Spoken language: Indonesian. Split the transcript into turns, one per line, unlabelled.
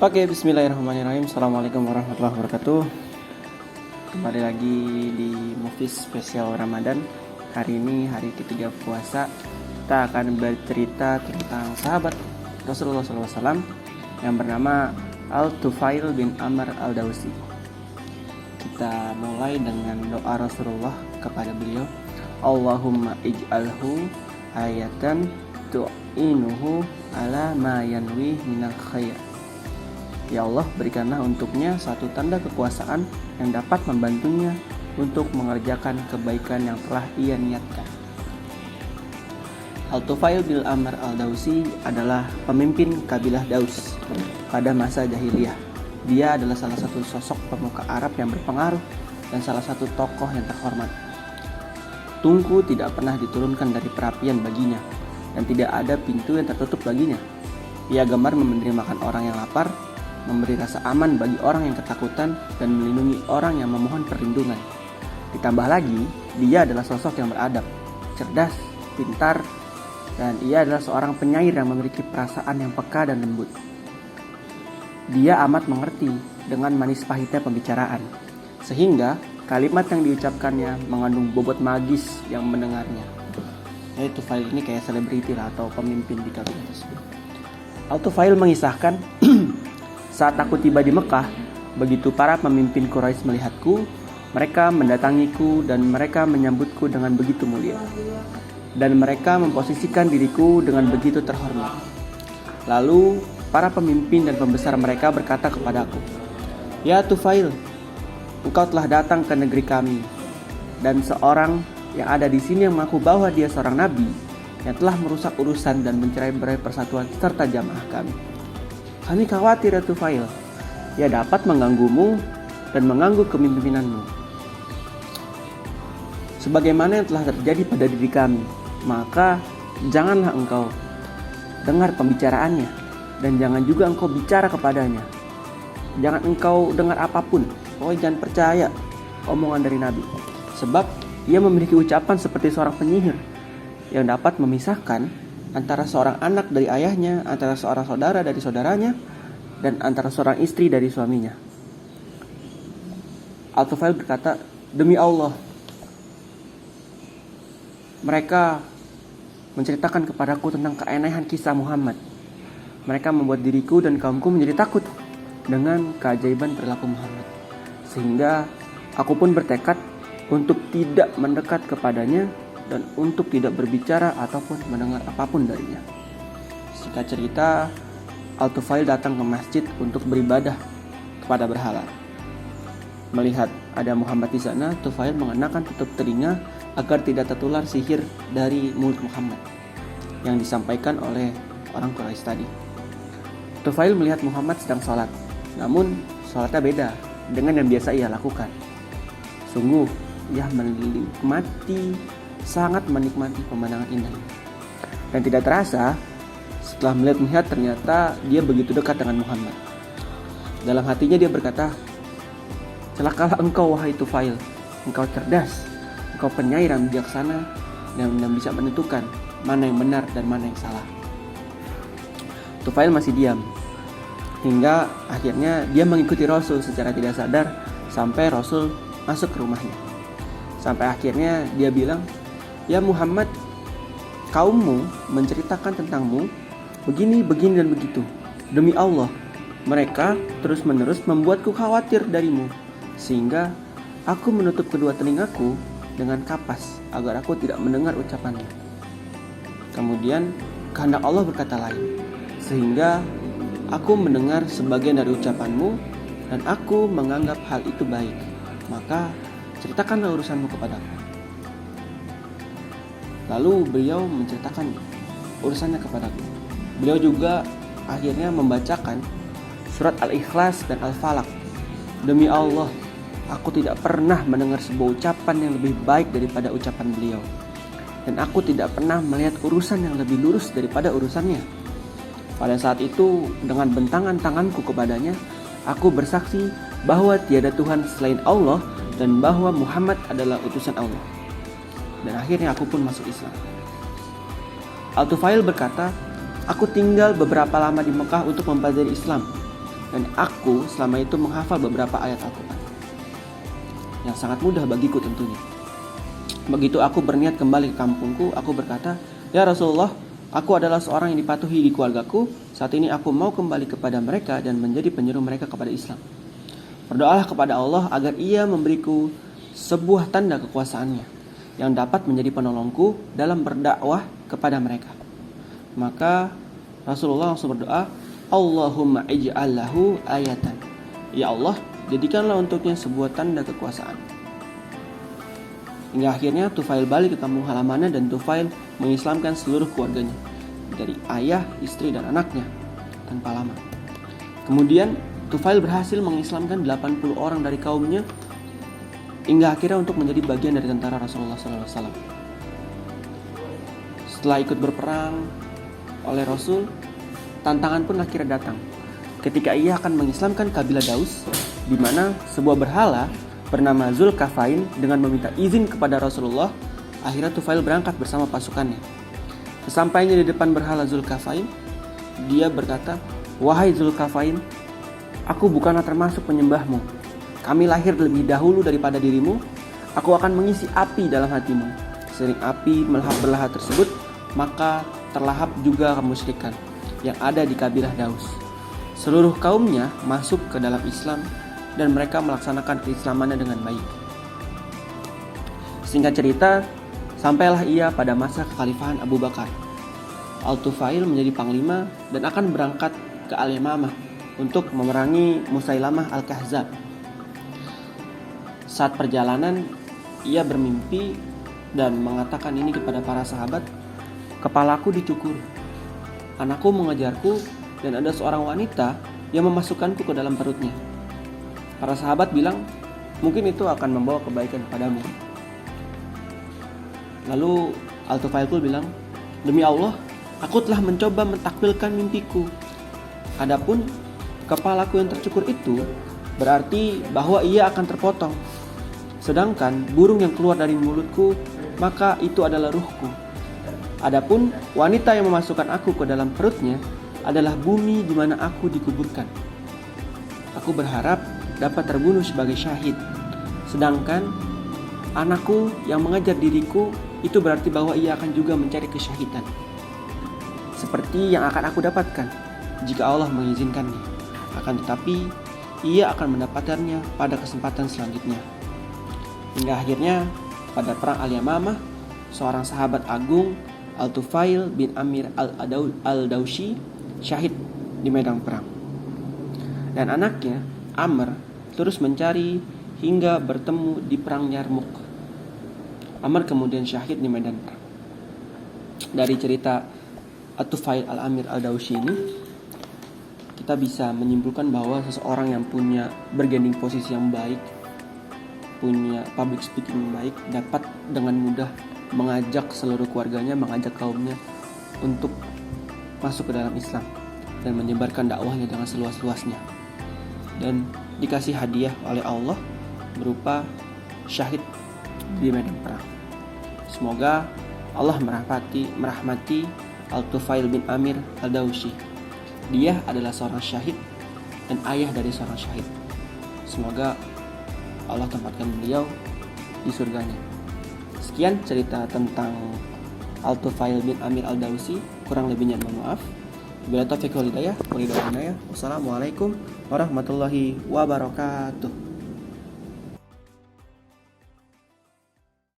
Oke, bismillahirrahmanirrahim. Assalamualaikum warahmatullahi wabarakatuh. Kembali lagi di Movies spesial Ramadan. Hari ini hari ketiga puasa. Kita akan bercerita tentang sahabat Rasulullah SAW yang bernama Al-Tufail bin Amr Al-Dawsi. Kita mulai dengan doa Rasulullah kepada beliau. Allahumma ij'alhu ayatan tu'inuhu ala ma yanwi minal khair. Ya Allah, berikanlah untuknya suatu tanda kekuasaan yang dapat membantunya untuk mengerjakan kebaikan yang telah ia niatkan. Al-Tufail bin Amr Al-Dawsi adalah pemimpin kabilah Daus pada masa jahiliyah. Dia adalah salah satu sosok pemuka Arab yang berpengaruh dan salah satu tokoh yang terhormat. Tungku tidak pernah diturunkan dari perapian baginya, dan tidak ada pintu yang tertutup baginya. Ia gemar memberi makan orang yang lapar, memberi rasa aman bagi orang yang ketakutan, dan melindungi orang yang memohon perlindungan. Ditambah lagi, dia adalah sosok yang beradab, cerdas, pintar, dan ia adalah seorang penyair yang memiliki perasaan yang peka dan lembut. Dia amat mengerti dengan manis pahitnya pembicaraan, sehingga kalimat yang diucapkannya mengandung bobot magis yang mendengarnya. Al-Tufail ini kayak selebriti lah, atau pemimpin di kabilah tersebut. Al-Tufail mengisahkan, saat aku tiba di Mekah, begitu para pemimpin Quraisy melihatku, mereka mendatangiku dan mereka menyambutku dengan begitu mulia. Dan mereka memposisikan diriku dengan begitu terhormat. Lalu, para pemimpin dan pembesar mereka berkata kepadaku, "Ya Tufail, engkau telah datang ke negeri kami, dan seorang yang ada di sini yang mengaku bahwa dia seorang nabi yang telah merusak urusan dan mencerai-berai persatuan serta jamaah kami. Kami khawatir ya Tufail, ia dapat mengganggumu dan mengganggu kepemimpinanmu. Sebagaimana yang telah terjadi pada diri kami, maka janganlah engkau dengar pembicaraannya, dan jangan juga engkau bicara kepadanya. Jangan engkau dengar apapun, pokoknya jangan percaya omongan dari Nabi. Sebab ia memiliki ucapan seperti seorang penyihir yang dapat memisahkan antara seorang anak dari ayahnya, antara seorang saudara dari saudaranya, dan antara seorang istri dari suaminya." Al-Tufail berkata, "Demi Allah, mereka menceritakan kepadaku tentang keanehan kisah Muhammad. Mereka membuat diriku dan kaumku menjadi takut dengan keajaiban perilaku Muhammad. Sehingga aku pun bertekad untuk tidak mendekat kepadanya dan untuk tidak berbicara ataupun mendengar apapun darinya." Singkat cerita, Al-Tufail datang ke masjid untuk beribadah kepada berhala. Melihat ada Muhammad di sana, Tufail mengenakan tutup telinga agar tidak tertular sihir dari mulut Muhammad yang disampaikan oleh orang Quraisy tadi. Tufail melihat Muhammad sedang sholat, namun sholatnya beda dengan yang biasa ia lakukan. Sungguh, ia sangat menikmati pemandangan indah. Dan tidak terasa, setelah melihat ternyata dia begitu dekat dengan Muhammad. Dalam hatinya dia berkata, "Celakalah engkau wahai Tufail, engkau cerdas, engkau penyair yang bijaksana dan bisa menentukan mana yang benar dan mana yang salah." Tufail masih diam, hingga akhirnya dia mengikuti Rasul secara tidak sadar sampai Rasul masuk ke rumahnya. Sampai akhirnya dia bilang, "Ya Muhammad, kaummu menceritakan tentangmu begini, begini dan begitu. Demi Allah, mereka terus-menerus membuatku khawatir darimu, sehingga aku menutup kedua telingaku dengan kapas agar aku tidak mendengar ucapanmu. Kemudian kehendak Allah berkata lain, sehingga aku mendengar sebagian dari ucapanmu dan aku menganggap hal itu baik. Maka ceritakanlah urusanmu kepadaku." Lalu beliau menceritakan urusannya kepadaku. Beliau juga akhirnya membacakan surat Al-Ikhlas dan Al-Falaq. Demi Allah, aku tidak pernah mendengar sebuah ucapan yang lebih baik daripada ucapan beliau, dan aku tidak pernah melihat urusan yang lebih lurus daripada urusannya. Pada saat itu, dengan bentangan tanganku kepadanya, aku bersaksi bahwa tiada Tuhan selain Allah dan bahwa Muhammad adalah utusan Allah. Dan akhirnya aku pun masuk Islam. Al-Tufail berkata, "Aku tinggal beberapa lama di Mekah untuk mempelajari Islam. dan aku selama itu menghafal beberapa ayat Al-Quran yang sangat mudah bagiku tentunya. Begitu aku berniat kembali ke kampungku, aku berkata, "Ya Rasulullah, aku adalah seorang yang dipatuhi di keluargaku. Saat ini aku mau kembali kepada mereka dan menjadi penyeru mereka kepada Islam. Berdoalah kepada Allah agar Ia memberiku sebuah tanda kekuasaannya yang dapat menjadi penolongku dalam berdakwah kepada mereka." Maka Rasulullah langsung berdoa, "Allahumma ij'al lahu ayatan." Ya Allah, jadikanlah untuknya sebuah tanda kekuasaan. Hingga akhirnya Tufail balik ke kampung halamannya dan Tufail mengislamkan seluruh keluarganya, dari ayah, istri, dan anaknya tanpa lama. Kemudian Tufail berhasil mengislamkan 80 orang dari kaumnya hingga akhirnya untuk menjadi bagian dari tentara Rasulullah SAW. Setelah ikut berperang oleh Rasul, tantangan pun akhirnya datang ketika ia akan mengislamkan kabilah Daus, di mana sebuah berhala bernama Zulkarnain dengan meminta izin kepada Rasulullah. Akhirnya Tufail berangkat bersama pasukannya. Sesampainya di depan berhala Zulkarnain, dia berkata, "Wahai Zulkarnain, aku bukanlah termasuk penyembahmu. Kami lahir lebih dahulu daripada dirimu. Aku akan mengisi api dalam hatimu. Sering api melahap berhala tersebut, maka terlahap juga kemusyrikan yang ada di kabilah Daus. Seluruh kaumnya masuk ke dalam Islam dan mereka melaksanakan keislamannya dengan baik." Singkat cerita, sampailah ia pada masa kekhalifahan Abu Bakar. Al-Tufail menjadi panglima dan akan berangkat ke Al-Yamamah untuk memerangi Musailamah Al-Kahzab. Saat perjalanan, ia bermimpi dan mengatakan ini kepada para sahabat, "Kepalaku dicukur, anakku mengejarku, dan ada seorang wanita yang memasukkanku ke dalam perutnya." Para sahabat bilang, "Mungkin itu akan membawa kebaikan padamu." Lalu Al-Tufail bilang, "Demi Allah, aku telah mencoba mentakwilkan mimpiku. Adapun kepalaku yang tercukur itu berarti bahwa ia akan terpotong. Sedangkan burung yang keluar dari mulutku, maka itu adalah ruhku. Adapun wanita yang memasukkan aku ke dalam perutnya adalah bumi di mana aku dikuburkan. Aku berharap dapat terbunuh sebagai syahid. Sedangkan anakku yang mengejar diriku, itu berarti bahwa ia akan juga mencari kesyahidan, seperti yang akan aku dapatkan jika Allah mengizinkannya. Akan tetapi ia akan mendapatkannya pada kesempatan selanjutnya." Hingga akhirnya pada perang Al-Yamamah, seorang sahabat agung, Al-Tufail bin Amir Al-Dawsi, syahid di medan perang. Dan anaknya Amr terus mencari hingga bertemu di perang Yarmuk. Amr kemudian syahid di medan perang. Dari cerita At-Tufail Al-Amir Al-Dawsi ini, kita bisa menyimpulkan bahwa seseorang yang punya bargaining posisi yang baik, punya public speaking yang baik, dapat dengan mudah mengajak seluruh keluarganya, mengajak kaumnya untuk masuk ke dalam Islam dan menyebarkan dakwahnya dengan seluas-luasnya, dan dikasih hadiah oleh Allah berupa syahid di medan perang. Semoga Allah merahmati Al-Tufail bin Amir Al-Dawsi. Dia adalah seorang syahid dan ayah dari seorang syahid. Semoga Allah tempatkan beliau di surganya. Sekian cerita tentang Al-Tufail bin Amir Al-Dawsi. Kurang lebihnya mohon maaf. Bila taufiq wal hidayah, wassalamualaikum warahmatullahi wabarakatuh.